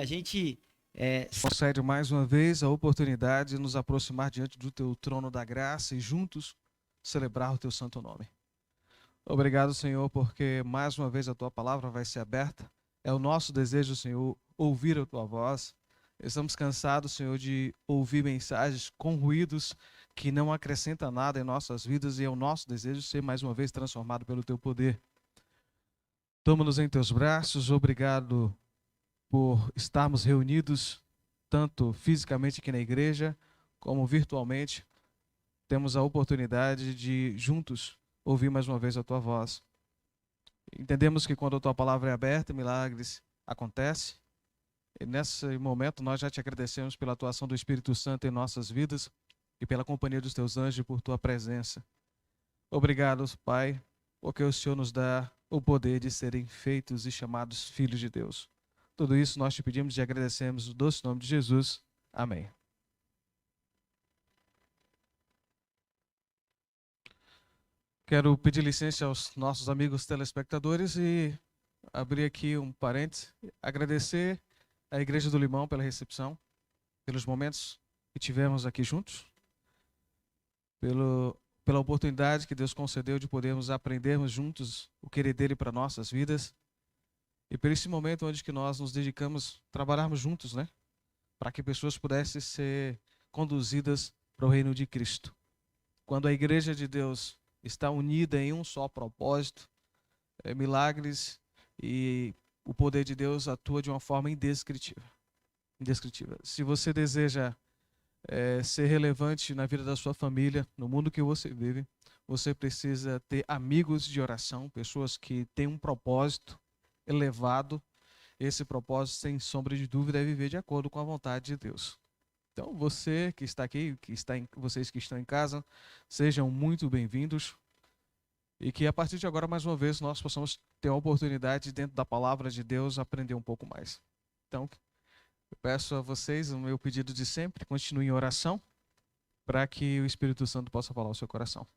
a gente Concede mais uma vez a oportunidade de nos aproximar diante do teu trono da graça e juntos celebrar o teu santo nome. Obrigado, Senhor, porque mais uma vez a tua palavra vai ser aberta. É o nosso desejo, Senhor, ouvir a tua voz. Estamos cansados, Senhor, de ouvir mensagens com ruídos que não acrescentam nada em nossas vidas, e é o nosso desejo ser mais uma vez transformado pelo teu poder. Toma-nos em teus braços. Obrigado por estarmos reunidos, tanto fisicamente aqui na igreja, como virtualmente. Temos a oportunidade de, juntos, ouvir mais uma vez a tua voz. Entendemos que quando a tua palavra é aberta, milagres acontecem. E nesse momento nós já te agradecemos pela atuação do Espírito Santo em nossas vidas e pela companhia dos teus anjos e por tua presença. Obrigado, Pai, porque o Senhor nos dá o poder de serem feitos e chamados filhos de Deus. Tudo isso nós te pedimos e agradecemos no doce nome de Jesus. Amém. Quero pedir licença aos nossos amigos telespectadores e abrir aqui um parênteses. Agradecer à Igreja do Limão pela recepção, pelos momentos que tivemos aqui juntos, pela oportunidade que Deus concedeu de podermos aprendermos juntos o querer dele para nossas vidas. E por esse momento onde que nós nos dedicamos a trabalharmos juntos, né? Para que pessoas pudessem ser conduzidas para o reino de Cristo. Quando a igreja de Deus está unida em um só propósito, milagres e o poder de Deus atua de uma forma indescritível. Se você deseja ser relevante na vida da sua família, no mundo que você vive, você precisa ter amigos de oração, pessoas que têm um propósito elevado. Esse propósito, sem sombra de dúvida, é viver de acordo com a vontade de Deus. Então, você que está aqui, vocês que estão em casa, sejam muito bem-vindos. E que a partir de agora, mais uma vez, nós possamos ter a oportunidade, dentro da palavra de Deus, aprender um pouco mais. Então, eu peço a vocês o meu pedido de sempre: continuem em oração, para que o Espírito Santo possa falar ao seu coração.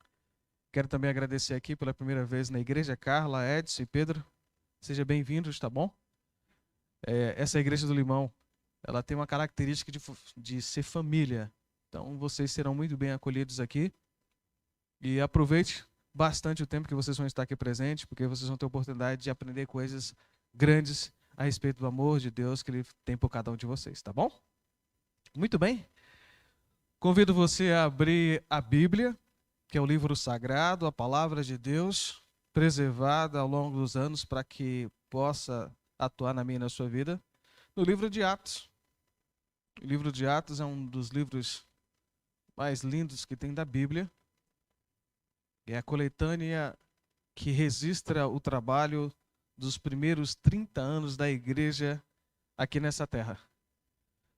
Quero também agradecer aqui pela primeira vez na igreja, Carla, Edson e Pedro. Sejam bem-vindos, tá bom? Essa Igreja do Limão, ela tem uma característica de ser família. Então, vocês serão muito bem acolhidos aqui. E aproveite bastante o tempo que vocês vão estar aqui presentes, porque vocês vão ter a oportunidade de aprender coisas grandes a respeito do amor de Deus que Ele tem por cada um de vocês, tá bom? Muito bem. Convido você a abrir a Bíblia, que é o livro sagrado, a palavra de Deus, preservada ao longo dos anos para que possa atuar na minha e na sua vida, no livro de Atos. O livro de Atos é um dos livros mais lindos que tem da Bíblia. É a coletânea que registra o trabalho dos primeiros 30 anos da igreja aqui nessa terra.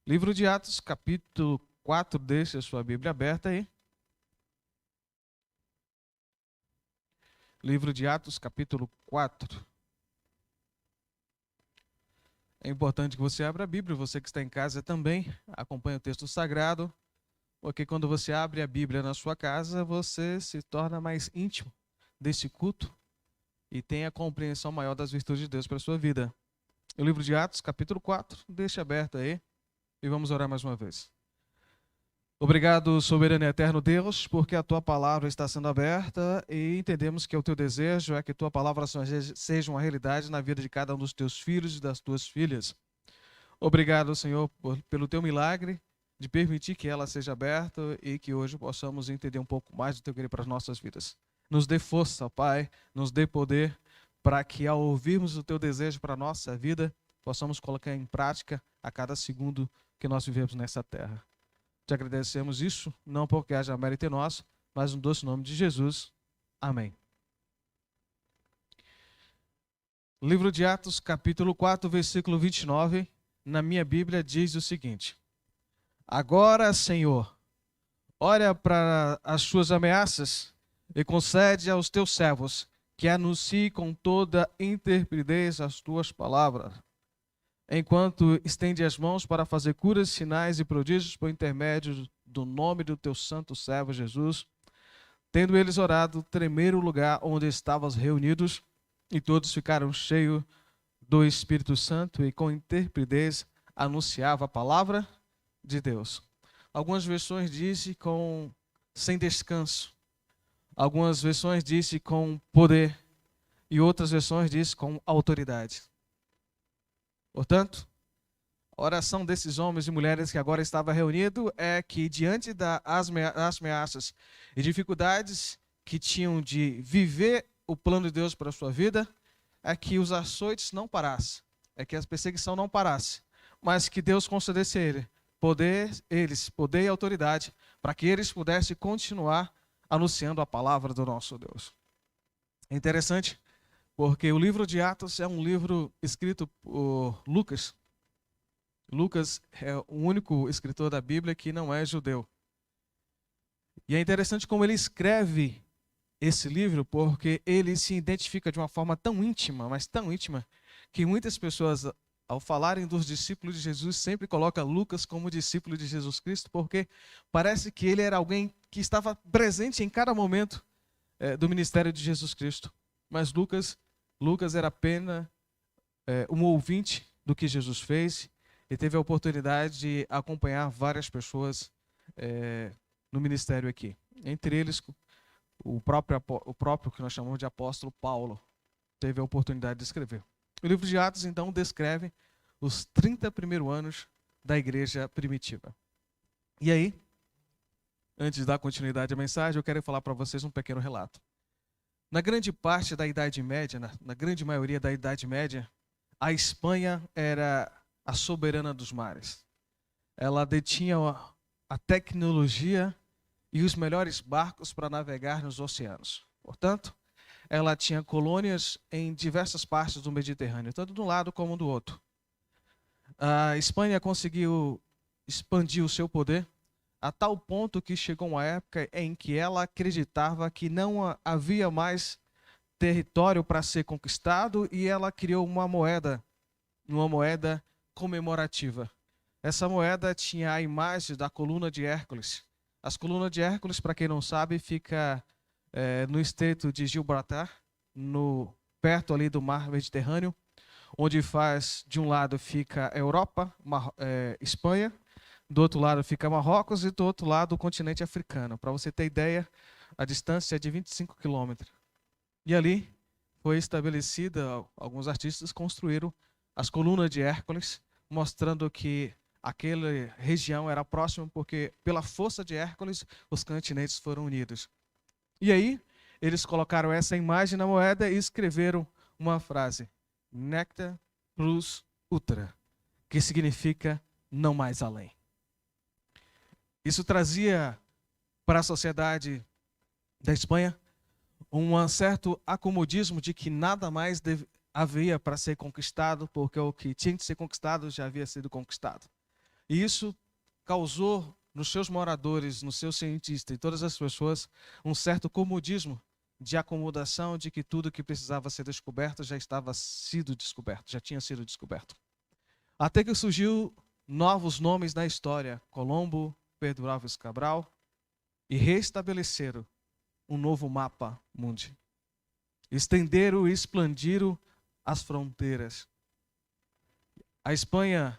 Livro de Atos, capítulo 4, deixa a sua Bíblia aberta aí. Livro de Atos, capítulo 4. É importante que você abra a Bíblia, você que está em casa também, acompanhe o texto sagrado, porque quando você abre a Bíblia na sua casa, você se torna mais íntimo desse culto e tem a compreensão maior das virtudes de Deus para a sua vida. O livro de Atos, capítulo 4, deixa aberto aí e vamos orar mais uma vez. Obrigado, soberano e eterno Deus, porque a tua palavra está sendo aberta e entendemos que o teu desejo é que tua palavra seja uma realidade na vida de cada um dos teus filhos e das tuas filhas. Obrigado, Senhor, pelo teu milagre de permitir que ela seja aberta e que hoje possamos entender um pouco mais do teu querer para as nossas vidas. Nos dê força, Pai, nos dê poder para que ao ouvirmos o teu desejo para a nossa vida, possamos colocar em prática a cada segundo que nós vivemos nessa terra. Te agradecemos isso, não porque haja mérito em nós, mas no doce nome de Jesus. Amém. Livro de Atos, capítulo 4, versículo 29, na minha Bíblia diz o seguinte: Agora, Senhor, olha para as suas ameaças e concede aos teus servos que anunciem com toda intrepidez as tuas palavras, enquanto estende as mãos para fazer curas, sinais e prodígios por intermédio do nome do teu santo servo Jesus. Tendo eles orado, tremeram o lugar onde estavam reunidos, e todos ficaram cheios do Espírito Santo e com intrepidez anunciava a palavra de Deus. Algumas versões dizem sem descanso. Algumas versões dizem com poder. E outras versões dizem com autoridade. Portanto, a oração desses homens e mulheres que agora estavam reunidos é que, diante das ameaças e dificuldades que tinham de viver o plano de Deus para a sua vida, é que os açoites não parassem, é que a perseguição não parasse, mas que Deus concedesse a eles poder e autoridade para que eles pudessem continuar anunciando a palavra do nosso Deus. É interessante porque o livro de Atos é um livro escrito por Lucas. Lucas é o único escritor da Bíblia que não é judeu. E é interessante como ele escreve esse livro, porque ele se identifica de uma forma tão íntima, mas tão íntima, que muitas pessoas, ao falarem dos discípulos de Jesus, sempre colocam Lucas como discípulo de Jesus Cristo, porque parece que ele era alguém que estava presente em cada momento do ministério de Jesus Cristo. Mas Lucas era apenas um ouvinte do que Jesus fez e teve a oportunidade de acompanhar várias pessoas no ministério aqui. Entre eles, o próprio que nós chamamos de apóstolo Paulo teve a oportunidade de escrever. O livro de Atos, então, descreve os 30 primeiros anos da igreja primitiva. E aí, antes de dar continuidade à mensagem, eu quero falar para vocês um pequeno relato. Na grande parte da Idade Média, na grande maioria da Idade Média, a Espanha era a soberana dos mares. Ela detinha a tecnologia e os melhores barcos para navegar nos oceanos. Portanto, ela tinha colônias em diversas partes do Mediterrâneo, tanto de um lado como do outro. A Espanha conseguiu expandir o seu poder a tal ponto que chegou uma época em que ela acreditava que não havia mais território para ser conquistado e ela criou uma moeda comemorativa. Essa moeda tinha a imagem da coluna de Hércules. As colunas de Hércules, para quem não sabe, fica no estreito de Gibraltar, perto ali do mar Mediterrâneo, onde de um lado fica a Europa, Espanha, do outro lado fica Marrocos e do outro lado o continente africano. Para você ter ideia, a distância é de 25 quilômetros. E ali foi estabelecida, alguns artistas construíram as colunas de Hércules, mostrando que aquela região era próxima, porque pela força de Hércules os continentes foram unidos. E aí, eles colocaram essa imagem na moeda e escreveram uma frase, Nectar plus ultra, que significa não mais além. Isso trazia para a sociedade da Espanha um certo acomodismo de que nada mais havia para ser conquistado, porque o que tinha de ser conquistado já havia sido conquistado. E isso causou nos seus moradores, nos seus cientistas e todas as pessoas um certo comodismo de acomodação de que tudo que precisava ser descoberto já tinha sido descoberto. Até que surgiu novos nomes na história, Colombo, Pedro Álvares Cabral, e restabeleceram um novo mapa mundi. Estenderam e expandiram as fronteiras. A Espanha,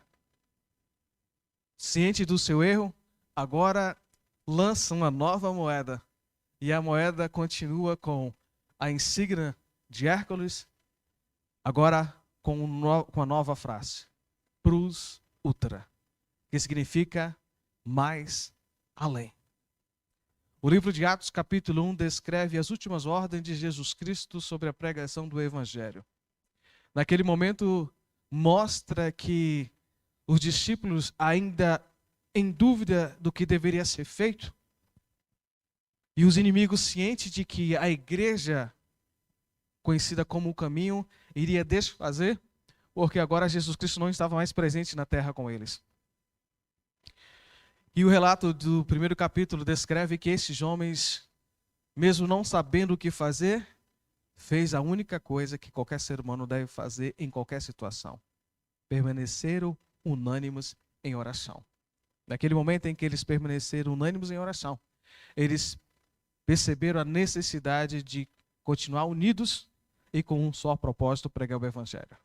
ciente do seu erro, agora lança uma nova moeda. E a moeda continua com a insígnia de Hércules, agora com a nova frase, plus ultra, que significa mais além. O livro de Atos, capítulo 1, descreve as últimas ordens de Jesus Cristo sobre a pregação do Evangelho. Naquele momento, mostra que os discípulos, ainda em dúvida do que deveria ser feito, e os inimigos cientes de que a igreja, conhecida como o caminho, iria desfazer, porque agora Jesus Cristo não estava mais presente na terra com eles. E o relato do primeiro capítulo descreve que esses homens, mesmo não sabendo o que fazer, fez a única coisa que qualquer ser humano deve fazer em qualquer situação. Permaneceram unânimes em oração. Naquele momento em que eles permaneceram unânimes em oração, eles perceberam a necessidade de continuar unidos e com um só propósito, pregar o Evangelho.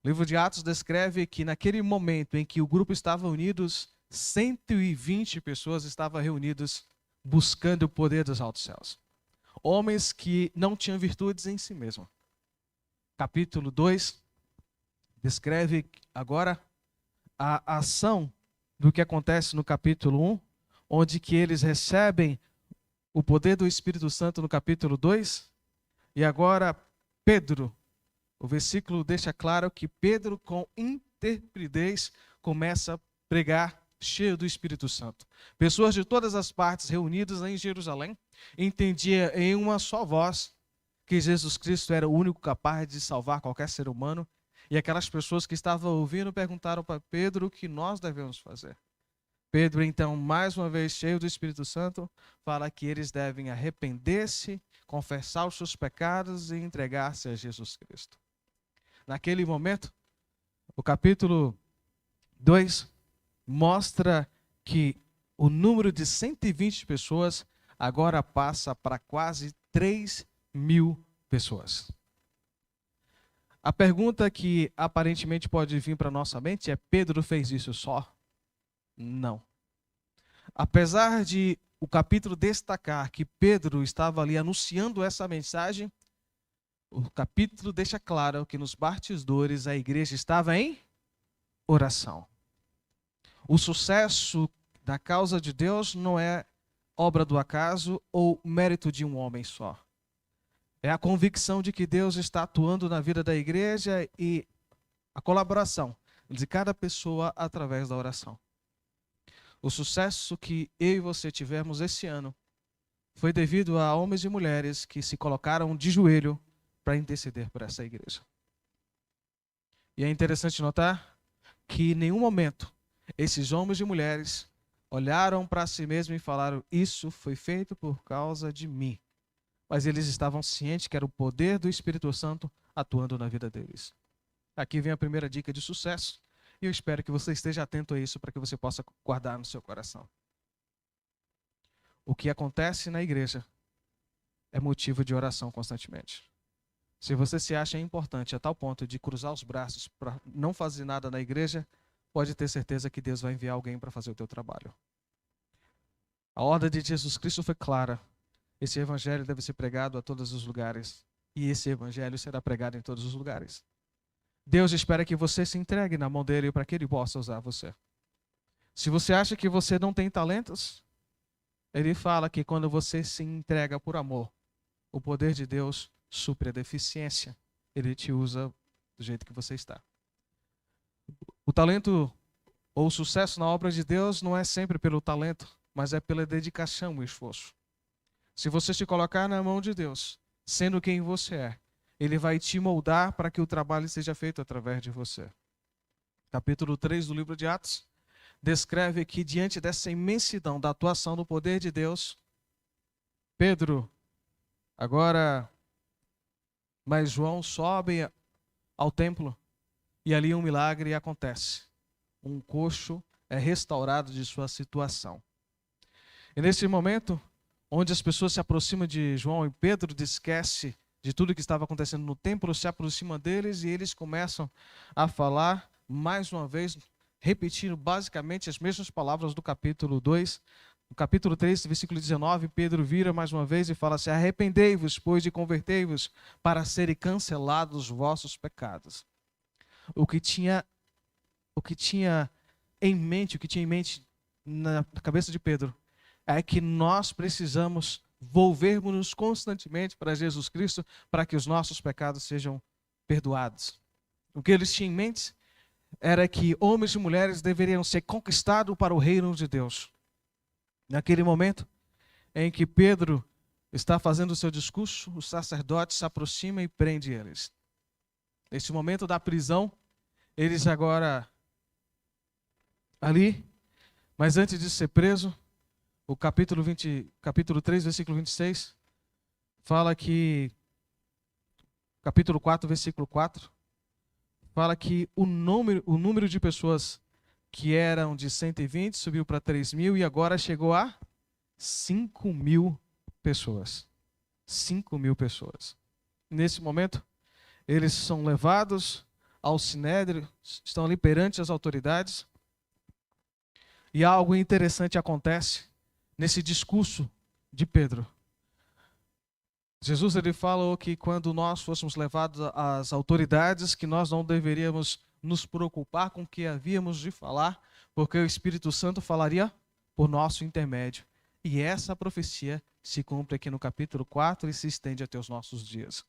O livro de Atos descreve que naquele momento em que o grupo estava unidos, 120 pessoas estavam reunidas buscando o poder dos altos céus. Homens que não tinham virtudes em si mesmos. Capítulo 2 descreve agora a ação do que acontece no capítulo 1, onde que eles recebem o poder do Espírito Santo no capítulo 2. E agora Pedro, o versículo deixa claro que Pedro com intrepidez começa a pregar cheio do Espírito Santo. Pessoas de todas as partes reunidas em Jerusalém entendiam em uma só voz que Jesus Cristo era o único capaz de salvar qualquer ser humano. E aquelas pessoas que estavam ouvindo perguntaram para Pedro o que nós devemos fazer. Pedro, então, mais uma vez, cheio do Espírito Santo, fala que eles devem arrepender-se, confessar os seus pecados e entregar-se a Jesus Cristo. Naquele momento, o capítulo 2 mostra que o número de 120 pessoas agora passa para quase 3.000 pessoas. A pergunta que aparentemente pode vir para a nossa mente é: Pedro fez isso só? Não. Apesar de o capítulo destacar que Pedro estava ali anunciando essa mensagem, o capítulo deixa claro que nos bastidores a igreja estava em oração. O sucesso da causa de Deus não é obra do acaso ou mérito de um homem só. É a convicção de que Deus está atuando na vida da igreja e a colaboração de cada pessoa através da oração. O sucesso que eu e você tivemos esse ano foi devido a homens e mulheres que se colocaram de joelho para interceder por essa igreja. E é interessante notar que em nenhum momento esses homens e mulheres olharam para si mesmos e falaram: isso foi feito por causa de mim. Mas eles estavam cientes que era o poder do Espírito Santo atuando na vida deles. Aqui vem a primeira dica de sucesso. E eu espero que você esteja atento a isso para que você possa guardar no seu coração. O que acontece na igreja é motivo de oração constantemente. Se você se acha importante a tal ponto de cruzar os braços para não fazer nada na igreja, pode ter certeza que Deus vai enviar alguém para fazer o teu trabalho. A ordem de Jesus Cristo foi clara. Esse evangelho deve ser pregado a todos os lugares. E esse evangelho será pregado em todos os lugares. Deus espera que você se entregue na mão dele para que ele possa usar você. Se você acha que você não tem talentos, ele fala que quando você se entrega por amor, o poder de Deus supre a deficiência. Ele te usa do jeito que você está. O talento ou o sucesso na obra de Deus não é sempre pelo talento, mas é pela dedicação e esforço. Se você se colocar na mão de Deus, sendo quem você é, ele vai te moldar para que o trabalho seja feito através de você. Capítulo 3 do livro de Atos descreve que diante dessa imensidão da atuação do poder de Deus, Pedro, agora mais João sobe ao templo e ali um milagre acontece. Um coxo é restaurado de sua situação. E nesse momento, onde as pessoas se aproximam de João e Pedro, esquece de tudo que estava acontecendo no templo, se aproxima deles e eles começam a falar mais uma vez, repetindo basicamente as mesmas palavras do capítulo 2. No capítulo 3, versículo 19, Pedro vira mais uma vez e fala assim: arrependei-vos, pois, e convertei-vos para serem cancelados os vossos pecados. O que tinha em mente na cabeça de Pedro é que nós precisamos volvermos-nos constantemente para Jesus Cristo para que os nossos pecados sejam perdoados. O que eles tinham em mente era que homens e mulheres deveriam ser conquistados para o reino de Deus. Naquele momento em que Pedro está fazendo o seu discurso, o sacerdote se aproxima e prende eles. Nesse momento da prisão, eles agora ali, mas antes de ser preso, o capítulo 3, versículo 26, fala que, capítulo 4, versículo 4, fala que o número de pessoas que eram de 120 subiu para 3.000 e agora chegou a 5.000 pessoas. 5.000 pessoas. Nesse momento, eles são levados ao sinédrio, estão ali perante as autoridades. E algo interessante acontece nesse discurso de Pedro. Jesus ele falou que quando nós fôssemos levados às autoridades, que nós não deveríamos nos preocupar com o que havíamos de falar, porque o Espírito Santo falaria por nosso intermédio. E essa profecia se cumpre aqui no capítulo 4 e se estende até os nossos dias.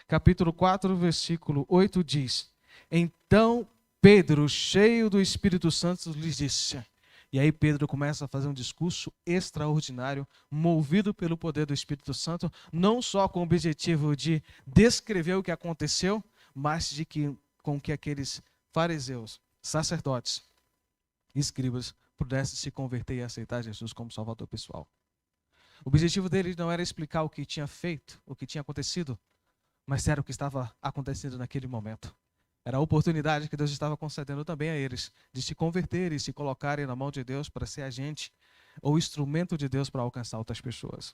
Capítulo 4, versículo 8 diz: Então Pedro, cheio do Espírito Santo, lhes disse. E aí Pedro começa a fazer um discurso extraordinário, movido pelo poder do Espírito Santo, não só com o objetivo de descrever o que aconteceu, mas de que com que aqueles fariseus, sacerdotes, escribas pudessem se converter e aceitar Jesus como Salvador pessoal. O objetivo dele não era explicar o que tinha feito, o que tinha acontecido, mas era o que estava acontecendo naquele momento. Era a oportunidade que Deus estava concedendo também a eles de se converterem e se colocarem na mão de Deus para ser agente ou instrumento de Deus para alcançar outras pessoas.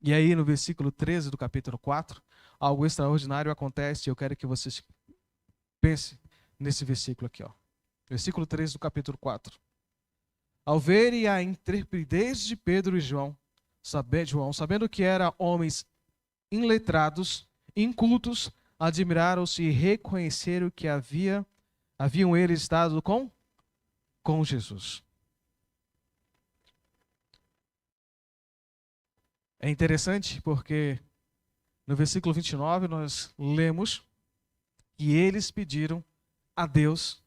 E aí no versículo 13 do capítulo 4, algo extraordinário acontece e eu quero que vocês pensem nesse versículo aqui. Versículo 13 do capítulo 4. Ao verem a intrepidez de Pedro e João, sabendo que eram homens iletrados, incultos, admiraram-se e reconheceram que haviam eles estado com Jesus. É interessante porque no versículo 29 nós lemos que eles pediram a Deus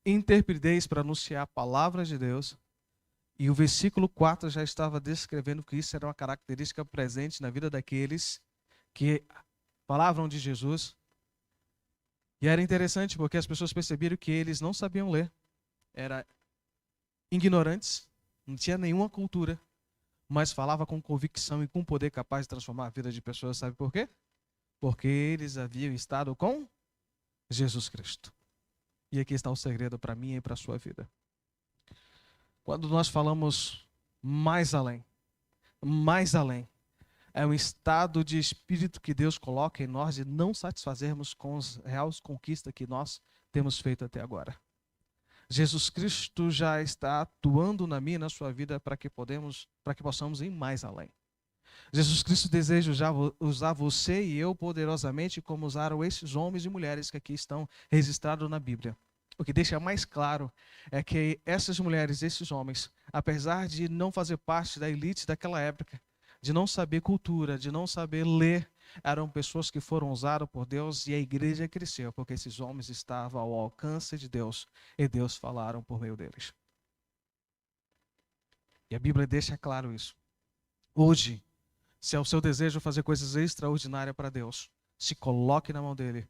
intrepidez para anunciar a palavra de Deus. E o versículo 4 já estava descrevendo que isso era uma característica presente na vida daqueles que falavam de Jesus. E era interessante porque as pessoas perceberam que eles não sabiam ler, eram ignorantes, não tinha nenhuma cultura, mas falava com convicção e com poder capaz de transformar a vida de pessoas. Sabe por quê? Porque eles haviam estado com Jesus Cristo. E aqui está o segredo para mim e para a sua vida. Quando nós falamos mais além, é um estado de espírito que Deus coloca em nós de não satisfazermos com as reais conquistas que nós temos feito até agora. Jesus Cristo já está atuando na minha e na sua vida para que possamos ir mais além. Jesus Cristo deseja usar você e eu poderosamente como usaram esses homens e mulheres que aqui estão registrados na Bíblia. O que deixa mais claro é que essas mulheres, esses homens, apesar de não fazer parte da elite daquela época, de não saber cultura, de não saber ler, eram pessoas que foram usadas por Deus e a igreja cresceu, porque esses homens estavam ao alcance de Deus e Deus falaram por meio deles. E a Bíblia deixa claro isso. Hoje, se é o seu desejo fazer coisas extraordinárias para Deus, se coloque na mão dele,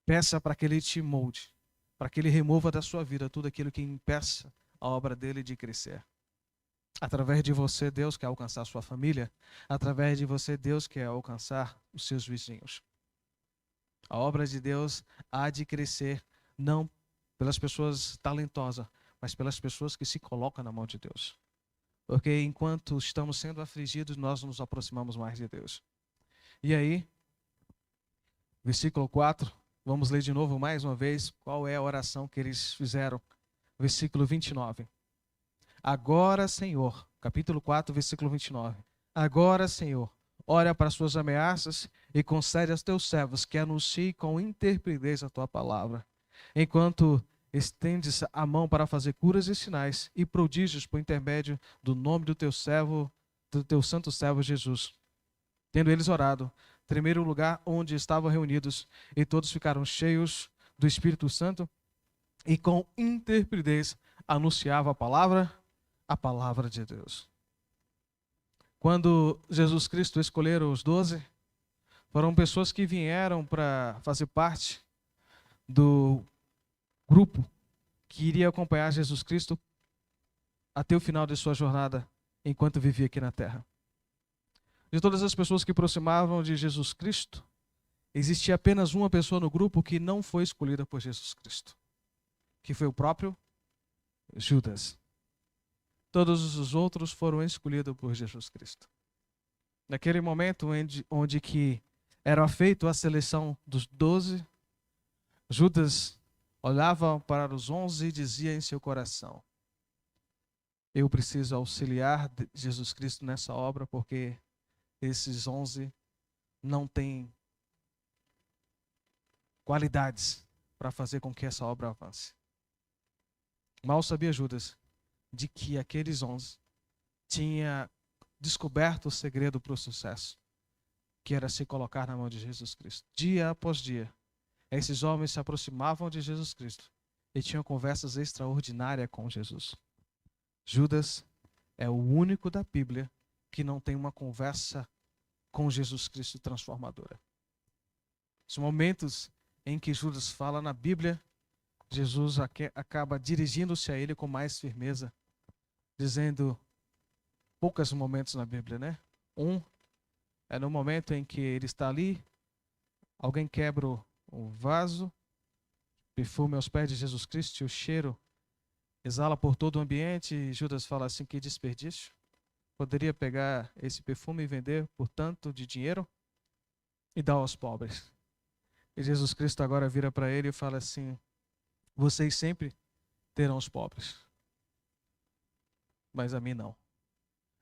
peça para que ele te molde, para que ele remova da sua vida tudo aquilo que impeça a obra dele de crescer. Através de você, Deus quer alcançar a sua família. Através de você, Deus quer alcançar os seus vizinhos. A obra de Deus há de crescer, não pelas pessoas talentosas, mas pelas pessoas que se colocam na mão de Deus. Porque enquanto estamos sendo afligidos, nós nos aproximamos mais de Deus. E aí, versículo 4, vamos ler de novo mais uma vez qual é a oração que eles fizeram. Versículo 29. Agora, Senhor, capítulo 4, versículo 29. Agora, Senhor, olha para as suas ameaças e concede aos teus servos que anunciem com intrepidez a tua palavra, enquanto estendes a mão para fazer curas e sinais e prodígios por intermédio do nome do teu servo, do teu santo servo Jesus. Tendo eles orado, tremeram o lugar onde estavam reunidos e todos ficaram cheios do Espírito Santo e com intrepidez anunciava a palavra de Deus. Quando Jesus Cristo escolheram os 12, foram pessoas que vieram para fazer parte do grupo que iria acompanhar Jesus Cristo até o final de sua jornada enquanto vivia aqui na terra. De todas as pessoas que aproximavam de Jesus Cristo, existia apenas uma pessoa no grupo que não foi escolhida por Jesus Cristo, que foi o próprio Judas. Todos os outros foram escolhidos por Jesus Cristo. Naquele momento onde que era feita a seleção dos 12, Judas olhava para os 11 e dizia em seu coração: eu preciso auxiliar Jesus Cristo nessa obra, porque esses 11 não têm qualidades para fazer com que essa obra avance. Mal sabia Judas de que aqueles 11 tinha descoberto o segredo para o sucesso, que era se colocar na mão de Jesus Cristo. Dia após dia, esses homens se aproximavam de Jesus Cristo e tinham conversas extraordinárias com Jesus. Judas é o único da Bíblia que não tem uma conversa com Jesus Cristo transformadora. Os momentos em que Judas fala na Bíblia, Jesus acaba dirigindo-se a ele com mais firmeza, dizendo, poucos momentos na Bíblia, né? Um é no momento em que ele está ali, alguém quebra o vaso, perfume aos pés de Jesus Cristo, e o cheiro exala por todo o ambiente, e Judas fala assim, que desperdício. Poderia pegar esse perfume e vender por tanto de dinheiro e dar aos pobres. E Jesus Cristo agora vira para ele e fala assim, vocês sempre terão os pobres, mas a mim não.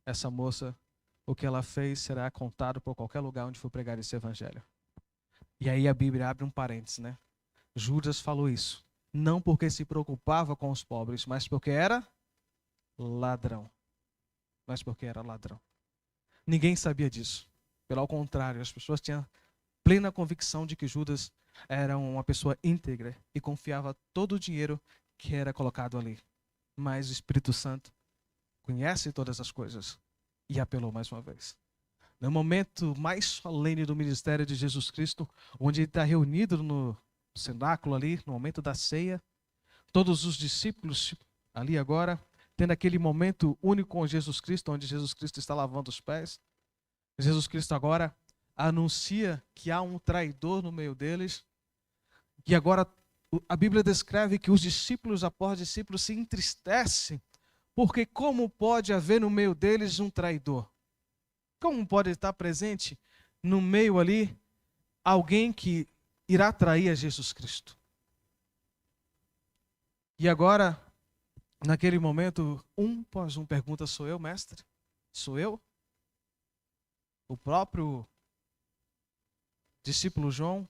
Essa moça, o que ela fez será contado por qualquer lugar onde for pregar esse evangelho. E aí a Bíblia abre um parênteses, né? Judas falou isso, não porque se preocupava com os pobres, mas porque era ladrão. Ninguém sabia disso. Pelo contrário, as pessoas tinham plena convicção de que Judas era uma pessoa íntegra e confiava todo o dinheiro que era colocado ali. Mas o Espírito Santo conhece todas as coisas e apelou mais uma vez. No momento mais solene do ministério de Jesus Cristo, onde ele está reunido no cenáculo ali, no momento da ceia, todos os discípulos ali agora, tendo aquele momento único com Jesus Cristo, onde Jesus Cristo está lavando os pés. Jesus Cristo agora anuncia que há um traidor no meio deles. E agora a Bíblia descreve que os discípulos após discípulos se entristecem, porque como pode haver no meio deles um traidor? Como pode estar presente no meio ali alguém que irá trair a Jesus Cristo? E agora, naquele momento, um após um pergunta, sou eu, mestre? Sou eu? O próprio discípulo João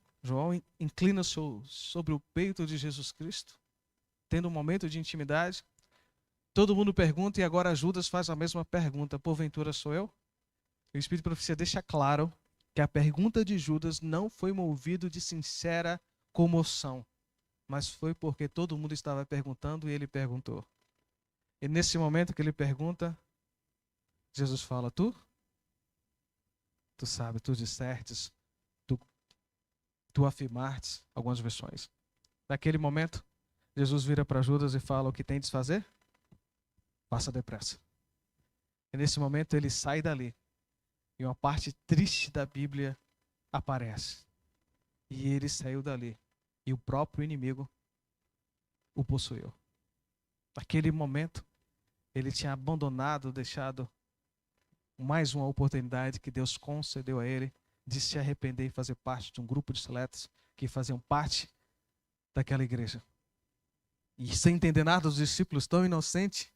inclina-se sobre o peito de Jesus Cristo, tendo um momento de intimidade. Todo mundo pergunta e agora Judas faz a mesma pergunta, porventura sou eu? O Espírito de Profecia deixa claro que a pergunta de Judas não foi movido de sincera comoção, mas foi porque todo mundo estava perguntando e ele perguntou. E nesse momento que ele pergunta, Jesus fala, tu sabe, tu dissertes, tu afirmastes, algumas versões. Naquele momento, Jesus vira para Judas e fala, o que tem de fazer? Faça depressa. E nesse momento ele sai dali. E uma parte triste da Bíblia aparece. E ele saiu dali. E o próprio inimigo o possuiu. Naquele momento, ele tinha abandonado, deixado mais uma oportunidade que Deus concedeu a ele de se arrepender e fazer parte de um grupo de seletos que faziam parte daquela igreja. E sem entender nada, os discípulos, tão inocentes,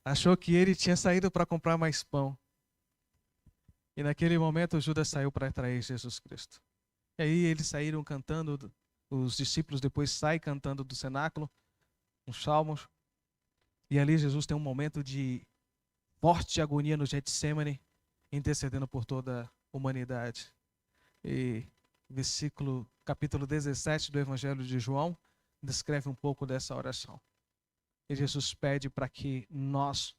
achou que ele tinha saído para comprar mais pão. E naquele momento Judas saiu para trair Jesus Cristo. E aí eles saíram cantando, os discípulos depois saem cantando do cenáculo, uns salmos. E ali Jesus tem um momento de forte agonia no Getsemane, intercedendo por toda a humanidade. E capítulo 17 do Evangelho de João descreve um pouco dessa oração. E Jesus pede para que nós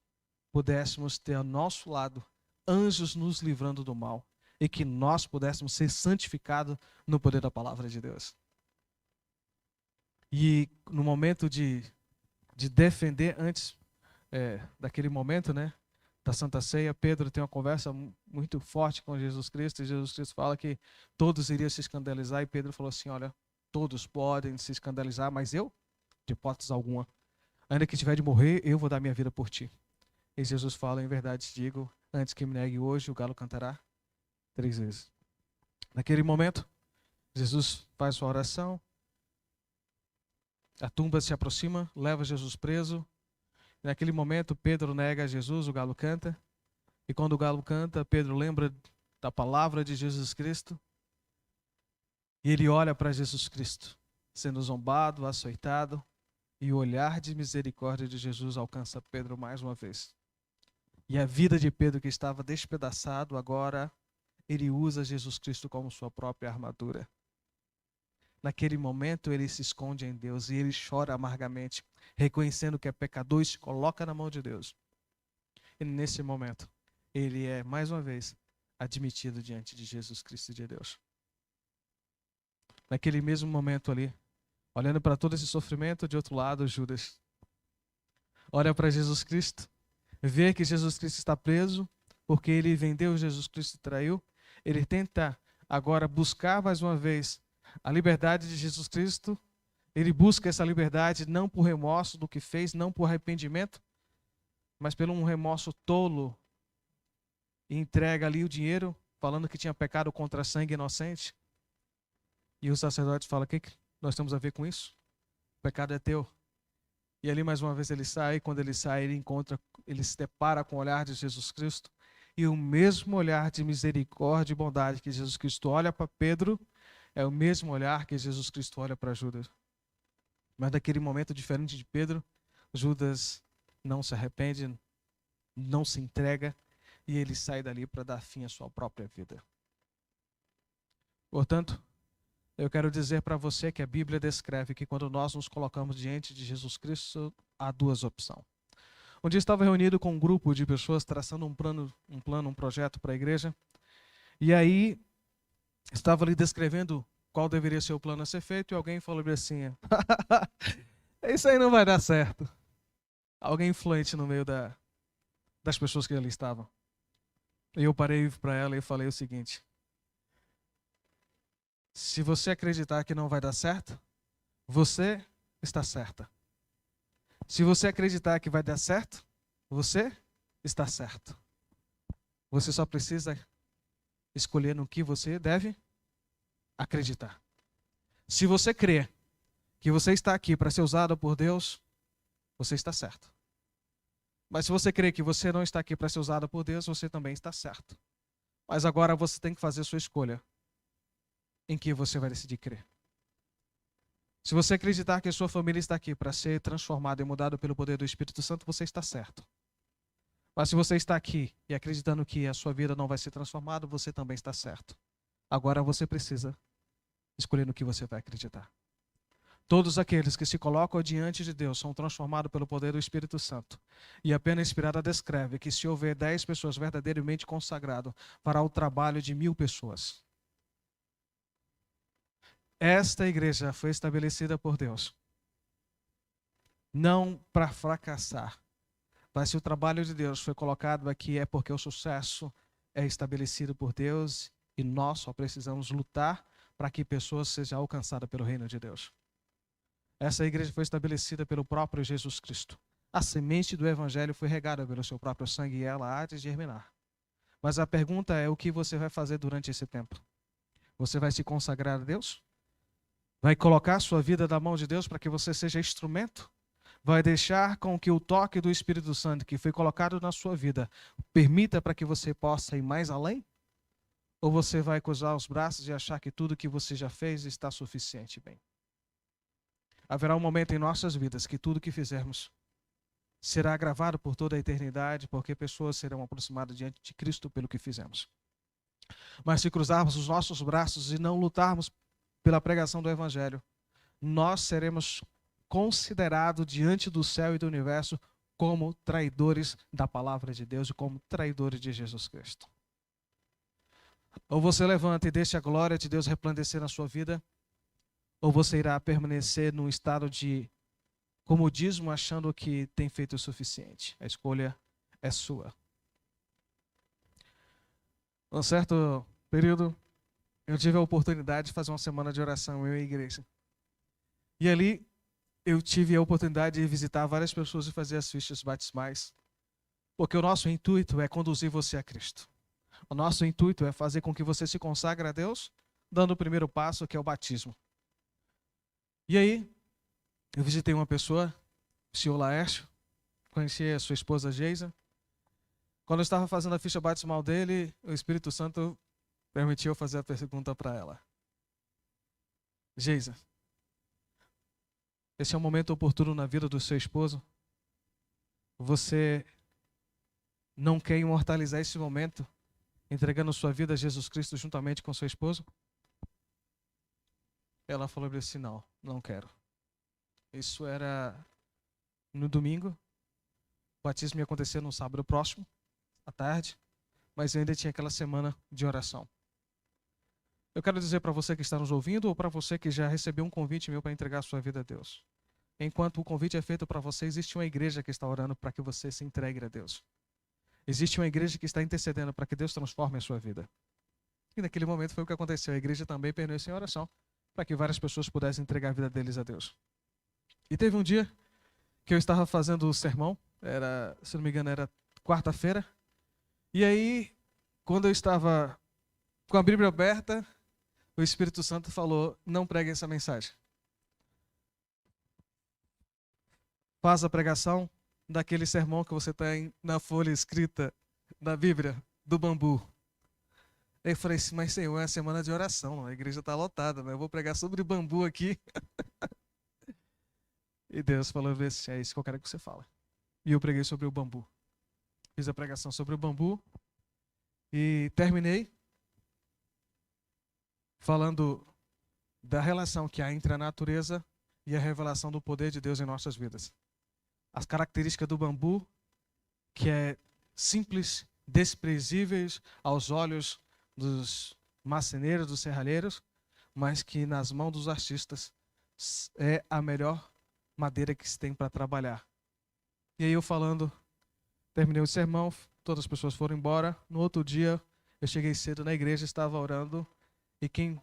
pudéssemos ter ao nosso lado anjos nos livrando do mal e que nós pudéssemos ser santificados no poder da palavra de Deus. E no momento de defender, antes daquele momento, né, da Santa Ceia, Pedro tem uma conversa muito forte com Jesus Cristo, e Jesus Cristo fala que todos iriam se escandalizar, e Pedro falou assim, olha, todos podem se escandalizar, mas eu, de hipótese alguma, ainda que tiver de morrer, eu vou dar minha vida por ti. E Jesus fala, em verdade te digo, antes que me negue hoje, o galo cantará 3 vezes. Naquele momento, Jesus faz sua oração, A tumba se aproxima, leva Jesus preso. Naquele momento, Pedro nega Jesus, o galo canta. E quando o galo canta, Pedro lembra da palavra de Jesus Cristo. E ele olha para Jesus Cristo, sendo zombado, açoitado. E o olhar de misericórdia de Jesus alcança Pedro mais uma vez. E a vida de Pedro, que estava despedaçado, agora ele usa Jesus Cristo como sua própria armadura. Naquele momento ele se esconde em Deus e ele chora amargamente, reconhecendo que é pecador e se coloca na mão de Deus. E nesse momento, ele é, mais uma vez, admitido diante de Jesus Cristo de Deus. Naquele mesmo momento ali, olhando para todo esse sofrimento, de outro lado, Judas olha para Jesus Cristo, vê que Jesus Cristo está preso, porque ele vendeu Jesus Cristo e traiu. Ele tenta agora buscar mais uma vez a liberdade de Jesus Cristo. Ele busca essa liberdade não por remorso do que fez, não por arrependimento, mas pelo um remorso tolo. E entrega ali o dinheiro, falando que tinha pecado contra sangue inocente. E o sacerdote fala: o que nós temos a ver com isso? O pecado é teu. E ali mais uma vez ele sai. Quando ele sai, ele se depara com o olhar de Jesus Cristo. E o mesmo olhar de misericórdia e bondade que Jesus Cristo olha para Pedro, é o mesmo olhar que Jesus Cristo olha para Judas. Mas naquele momento, diferente de Pedro, Judas não se arrepende, não se entrega, e ele sai dali para dar fim à sua própria vida. Portanto, eu quero dizer para você que a Bíblia descreve que quando nós nos colocamos diante de Jesus Cristo, há duas opções. Um dia estava reunido com um grupo de pessoas traçando um projeto para a igreja. E aí, estava ali descrevendo qual deveria ser o plano a ser feito, e alguém falou assim: isso aí não vai dar certo. Alguém influente no meio das pessoas que ali estavam. E eu parei para ela e falei o seguinte: se você acreditar que não vai dar certo, você está certa. Se você acreditar que vai dar certo, você está certo. Você só precisa escolher no que você deve acreditar. Se você crê que você está aqui para ser usado por Deus, você está certo. Mas se você crê que você não está aqui para ser usado por Deus, você também está certo. Mas agora você tem que fazer a sua escolha em que você vai decidir crer. Se você acreditar que a sua família está aqui para ser transformada e mudada pelo poder do Espírito Santo, você está certo. Mas se você está aqui e acreditando que a sua vida não vai ser transformada, você também está certo. Agora você precisa escolher no que você vai acreditar. Todos aqueles que se colocam diante de Deus são transformados pelo poder do Espírito Santo. E a Pena Inspirada descreve que se houver 10 pessoas verdadeiramente consagradas, fará o trabalho de 1000 pessoas. Esta igreja foi estabelecida por Deus, não para fracassar, mas se o trabalho de Deus foi colocado aqui é porque o sucesso é estabelecido por Deus e nós só precisamos lutar para que pessoas sejam alcançadas pelo reino de Deus. Essa igreja foi estabelecida pelo próprio Jesus Cristo. A semente do evangelho foi regada pelo seu próprio sangue e ela há de germinar. Mas a pergunta é: o que você vai fazer durante esse tempo? Você vai se consagrar a Deus? Vai colocar sua vida na mão de Deus para que você seja instrumento? Vai deixar com que o toque do Espírito Santo que foi colocado na sua vida permita para que você possa ir mais além? Ou você vai cruzar os braços e achar que tudo que você já fez está suficiente bem? Haverá um momento em nossas vidas que tudo que fizermos será gravado por toda a eternidade, porque pessoas serão aproximadas diante de Cristo pelo que fizemos. Mas se cruzarmos os nossos braços e não lutarmos pela pregação do Evangelho, nós seremos considerados diante do céu e do universo como traidores da palavra de Deus e como traidores de Jesus Cristo. Ou você levanta e deixa a glória de Deus resplandecer na sua vida, ou você irá permanecer num estado de comodismo, achando que tem feito o suficiente. A escolha é sua. Num certo período, eu tive a oportunidade de fazer uma semana de oração em uma igreja. E ali eu tive a oportunidade de visitar várias pessoas e fazer as fichas batismais. Porque o nosso intuito é conduzir você a Cristo. O nosso intuito é fazer com que você se consagre a Deus, dando o primeiro passo, que é o batismo. E aí, eu visitei uma pessoa, o senhor Laércio, conheci a sua esposa Geisa. Quando eu estava fazendo a ficha batismal dele, o Espírito Santo permitiu eu fazer a pergunta para ela. Geisa, esse é um momento oportuno na vida do seu esposo? Você não quer imortalizar esse momento, entregando sua vida a Jesus Cristo juntamente com seu esposo? Ela falou assim, não quero. Isso era no domingo, o batismo ia acontecer no sábado próximo, à tarde, mas eu ainda tinha aquela semana de oração. Eu quero dizer para você que está nos ouvindo ou para você que já recebeu um convite meu para entregar a sua vida a Deus. Enquanto o convite é feito para você, existe uma igreja que está orando para que você se entregue a Deus. Existe uma igreja que está intercedendo para que Deus transforme a sua vida. E naquele momento foi o que aconteceu. A igreja também permaneceu em oração para que várias pessoas pudessem entregar a vida deles a Deus. E teve um dia que eu estava fazendo o sermão, se não me engano era quarta-feira, e aí, quando eu estava com a Bíblia aberta, o Espírito Santo falou, não pregue essa mensagem. Faz a pregação daquele sermão que você tem na folha escrita da Bíblia, do bambu. Aí eu falei assim, mas Senhor, é uma semana de oração, a igreja está lotada, né? Eu vou pregar sobre bambu aqui. E Deus falou, é isso que eu quero que você fale. E eu preguei sobre o bambu. Fiz a pregação sobre o bambu e terminei falando da relação que há entre a natureza e a revelação do poder de Deus em nossas vidas. As características do bambu, que é simples, desprezíveis aos olhos dos marceneiros, dos serralheiros, mas que nas mãos dos artistas é a melhor madeira que se tem para trabalhar. E aí eu falando, terminei o sermão, todas as pessoas foram embora. No outro dia, eu cheguei cedo na igreja, estava orando, e quem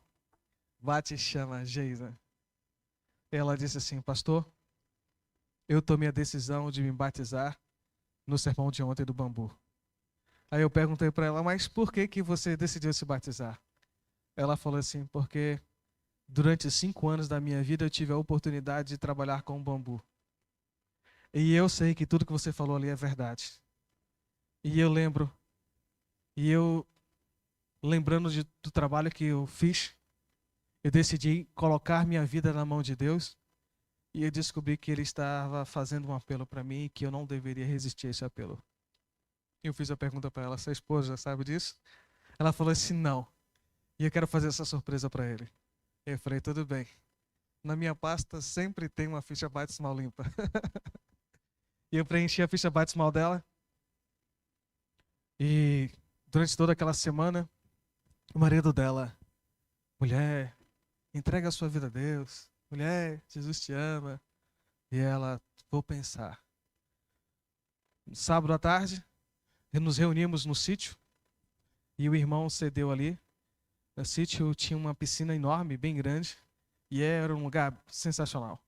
bate chama Geisa. Ela disse assim, pastor, eu tomei a decisão de me batizar no sermão de ontem do bambu. Aí eu perguntei para ela, mas por que você decidiu se batizar? Ela falou assim, porque durante 5 anos da minha vida eu tive a oportunidade de trabalhar com bambu. E eu sei que tudo que você falou ali é verdade. E eu lembrando do trabalho que eu fiz, eu decidi colocar minha vida na mão de Deus. E eu descobri que Ele estava fazendo um apelo para mim e que eu não deveria resistir a esse apelo. Eu fiz a pergunta para ela, sua esposa sabe disso? Ela falou assim, não. E eu quero fazer essa surpresa para ele. Eu falei, tudo bem. Na minha pasta sempre tem uma ficha batismal limpa. E eu preenchi a ficha batismal dela. E durante toda aquela semana, o marido dela, mulher, entrega a sua vida a Deus. Mulher, Jesus te ama. E ela, vou pensar. Sábado à tarde, nos reunimos no sítio. E o irmão cedeu ali. O sítio tinha uma piscina enorme, bem grande. E era um lugar sensacional.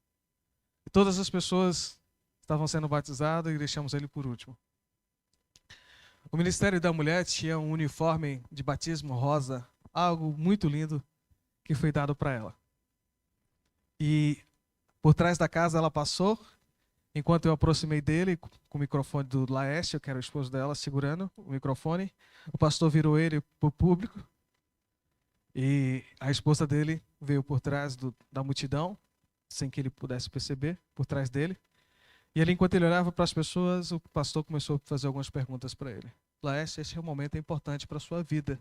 E todas as pessoas estavam sendo batizadas e deixamos ele por último. O Ministério da Mulher tinha um uniforme de batismo rosa, algo muito lindo que foi dado para ela. E por trás da casa ela passou, enquanto eu aproximei dele com o microfone do Laércio, que era o esposo dela, segurando o microfone. O pastor virou ele para o público e a esposa dele veio por trás da multidão, sem que ele pudesse perceber, por trás dele. E ali, enquanto ele olhava para as pessoas, o pastor começou a fazer algumas perguntas para ele. Laércio, esse é um momento importante para a sua vida.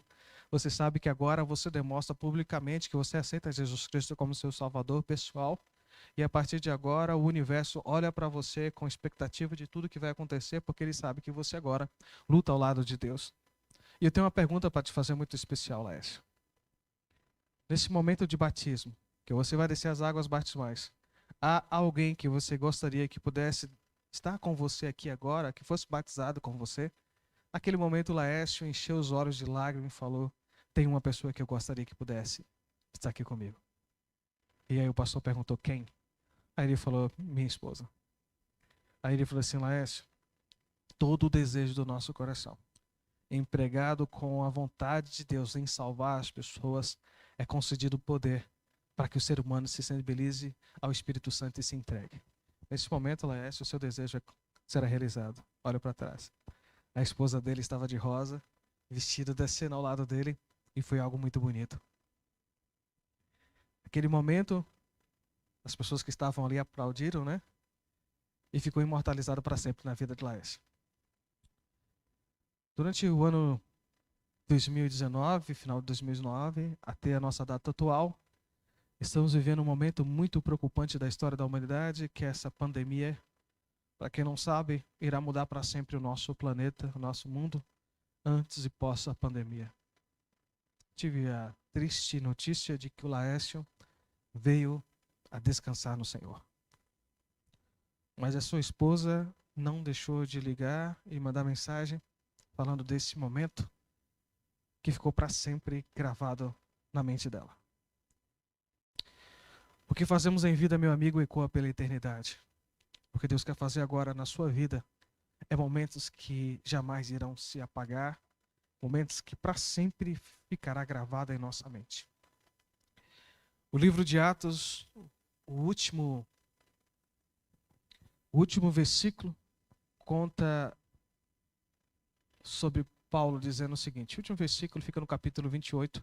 Você sabe que agora você demonstra publicamente que você aceita Jesus Cristo como seu salvador pessoal. E a partir de agora, o universo olha para você com expectativa de tudo que vai acontecer, porque ele sabe que você agora luta ao lado de Deus. E eu tenho uma pergunta para te fazer muito especial, Laércio. Nesse momento de batismo, que você vai descer as águas batismais, há alguém que você gostaria que pudesse estar com você aqui agora, que fosse batizado com você? Naquele momento, o Laércio encheu os olhos de lágrimas e falou, tem uma pessoa que eu gostaria que pudesse estar aqui comigo. E aí o pastor perguntou, quem? Aí ele falou, minha esposa. Aí ele falou assim, Laércio, todo o desejo do nosso coração, empregado com a vontade de Deus em salvar as pessoas, é concedido o poder para que o ser humano se sensibilize ao Espírito Santo e se entregue. Nesse momento, Laércio, o seu desejo será realizado. Olha para trás. A esposa dele estava de rosa, vestida, descendo ao lado dele, e foi algo muito bonito. Naquele momento, as pessoas que estavam ali aplaudiram, né? E ficou imortalizado para sempre na vida de Laércio. Durante o ano 2019, final de 2019, até a nossa data atual, estamos vivendo um momento muito preocupante da história da humanidade, que é essa pandemia. Para quem não sabe, irá mudar para sempre o nosso planeta, o nosso mundo, antes e pós a pandemia. Tive a triste notícia de que o Laércio veio a descansar no Senhor. Mas a sua esposa não deixou de ligar e mandar mensagem falando desse momento que ficou para sempre gravado na mente dela. O que fazemos em vida, meu amigo, ecoa pela eternidade. O que Deus quer fazer agora na sua vida é momentos que jamais irão se apagar, momentos que para sempre ficará gravado em nossa mente. O livro de Atos, o último versículo, conta sobre Paulo dizendo o seguinte. O último versículo fica no capítulo 28,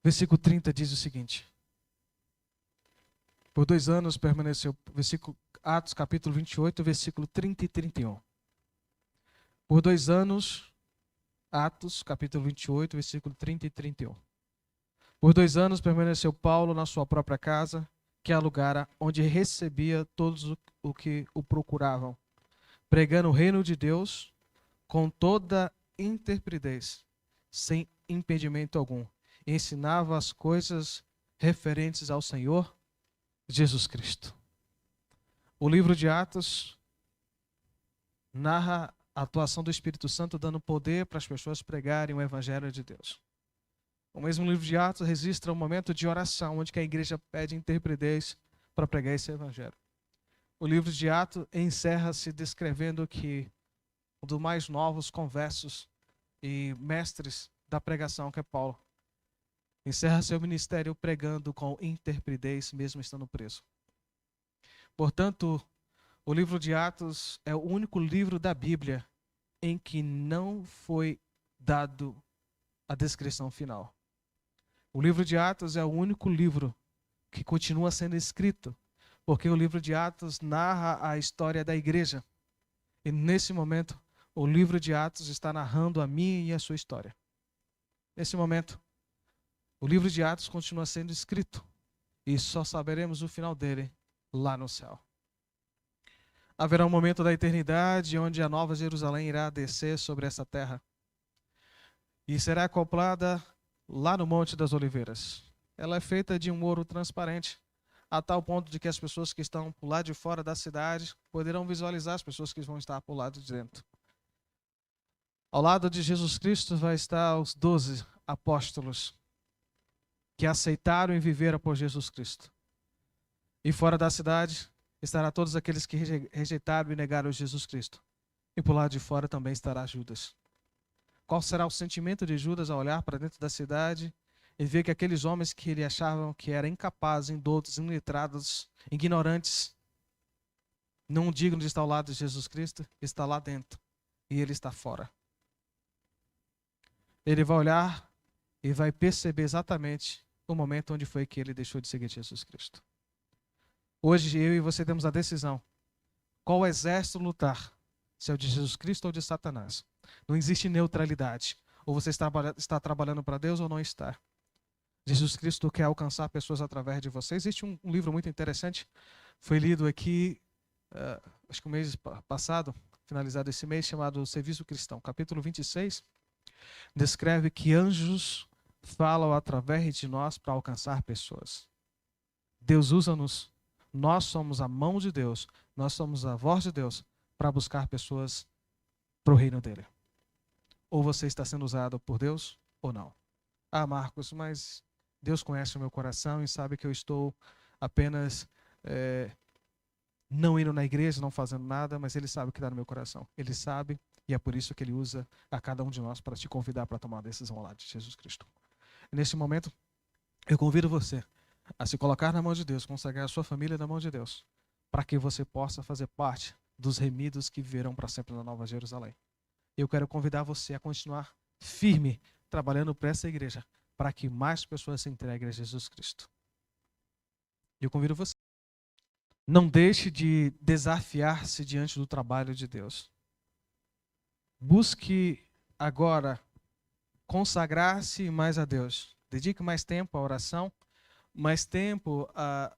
versículo 30, diz o seguinte. Por 2 anos permaneceu, Atos capítulo 28, versículo 30 e 31. Por 2 anos, Atos capítulo 28, versículo 30 e 31. Por 2 anos permaneceu Paulo na sua própria casa, que alugara, onde recebia todos o que o procuravam, pregando o reino de Deus com toda intrepidez, sem impedimento algum, e ensinava as coisas referentes ao Senhor Jesus Cristo. O livro de Atos narra a atuação do Espírito Santo dando poder para as pessoas pregarem o Evangelho de Deus. O mesmo livro de Atos registra um momento de oração, onde que a igreja pede interpretez para pregar esse Evangelho. O livro de Atos encerra-se descrevendo que um dos mais novos conversos e mestres da pregação, que é Paulo, encerra seu ministério pregando com interpretez, mesmo estando preso. Portanto, o livro de Atos é o único livro da Bíblia em que não foi dado a descrição final. O livro de Atos é o único livro que continua sendo escrito, porque o livro de Atos narra a história da igreja. E nesse momento, o livro de Atos está narrando a minha e a sua história. Nesse momento, o livro de Atos continua sendo escrito e só saberemos o final dele lá no céu. Haverá um momento da eternidade onde a nova Jerusalém irá descer sobre essa terra e será acoplada lá no Monte das Oliveiras. Ela é feita de um ouro transparente, a tal ponto de que as pessoas que estão por lá de fora da cidade poderão visualizar as pessoas que vão estar por lado de dentro. Ao lado de Jesus Cristo vai estar os 12 apóstolos que aceitaram e viveram por Jesus Cristo. E fora da cidade estará todos aqueles que rejeitaram e negaram Jesus Cristo. E por lado de fora também estará Judas. Qual será o sentimento de Judas ao olhar para dentro da cidade e ver que aqueles homens que ele achavam que eram incapazes, indoutos, iletrados, ignorantes, não dignos de estar ao lado de Jesus Cristo, está lá dentro e ele está fora. Ele vai olhar e vai perceber exatamente o momento onde foi que ele deixou de seguir Jesus Cristo. Hoje eu e você temos a decisão. Qual exército lutar? Se é o de Jesus Cristo ou de Satanás. Não existe neutralidade. Ou você está trabalhando para Deus ou não está. Jesus Cristo quer alcançar pessoas através de você. Existe um livro muito interessante. Foi lido aqui, acho que o mês passado, finalizado esse mês, chamado Serviço Cristão. Capítulo 26. Descreve que anjos falam através de nós para alcançar pessoas. Deus usa-nos. Nós somos a mão de Deus. Nós somos a voz de Deus para buscar pessoas para o reino dele. Ou você está sendo usado por Deus ou não. Ah, Marcos, mas Deus conhece o meu coração e sabe que eu estou apenas não indo na igreja, não fazendo nada, mas Ele sabe o que está no meu coração. Ele sabe e é por isso que Ele usa a cada um de nós para te convidar para tomar uma decisão ao lado de Jesus Cristo. E nesse momento, eu convido você a se colocar na mão de Deus, consagrar a sua família na mão de Deus, para que você possa fazer parte dos remidos que viverão para sempre na Nova Jerusalém. Eu quero convidar você a continuar firme, trabalhando para essa igreja, para que mais pessoas se entreguem a Jesus Cristo. Eu convido você. Não deixe de desafiar-se diante do trabalho de Deus. Busque agora consagrar-se mais a Deus. Dedique mais tempo à oração, mais tempo à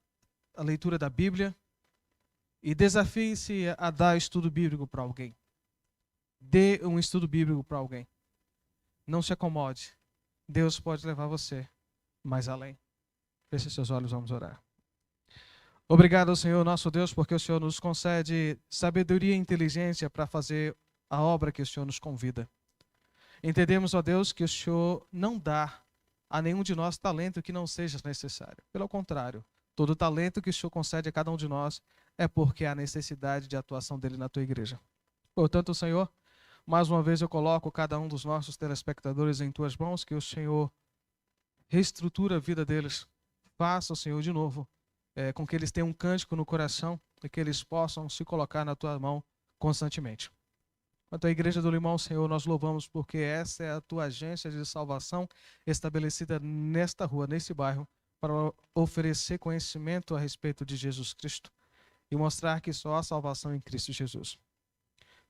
leitura da Bíblia e desafie-se a dar estudo bíblico para alguém. Dê um estudo bíblico para alguém. Não se acomode. Deus pode levar você mais além. Feche seus olhos, vamos orar. Obrigado, Senhor, nosso Deus, porque o Senhor nos concede sabedoria e inteligência para fazer a obra que o Senhor nos convida. Entendemos, ó Deus, que o Senhor não dá a nenhum de nós talento que não seja necessário. Pelo contrário, todo talento que o Senhor concede a cada um de nós é porque há necessidade de atuação dele na tua igreja. Portanto, Senhor, mais uma vez eu coloco cada um dos nossos telespectadores em tuas mãos, que o Senhor reestrutura a vida deles. Faça, Senhor, de novo, com que eles tenham um cântico no coração e que eles possam se colocar na tua mão constantemente. Quanto à Igreja do Limão, Senhor, nós louvamos porque essa é a tua agência de salvação estabelecida nesta rua, nesse bairro, para oferecer conhecimento a respeito de Jesus Cristo e mostrar que só há salvação em Cristo Jesus.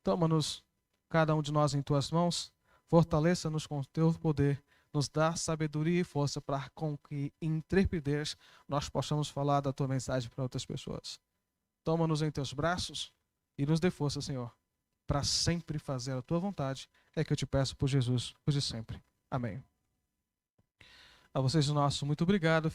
Toma-nos, cada um de nós, em tuas mãos, fortaleça-nos com o teu poder, nos dá sabedoria e força para com que intrepidez nós possamos falar da tua mensagem para outras pessoas. Toma-nos em teus braços e nos dê força, Senhor, para sempre fazer a tua vontade, é que eu te peço por Jesus, hoje e sempre. Amém. A vocês, nosso muito obrigado.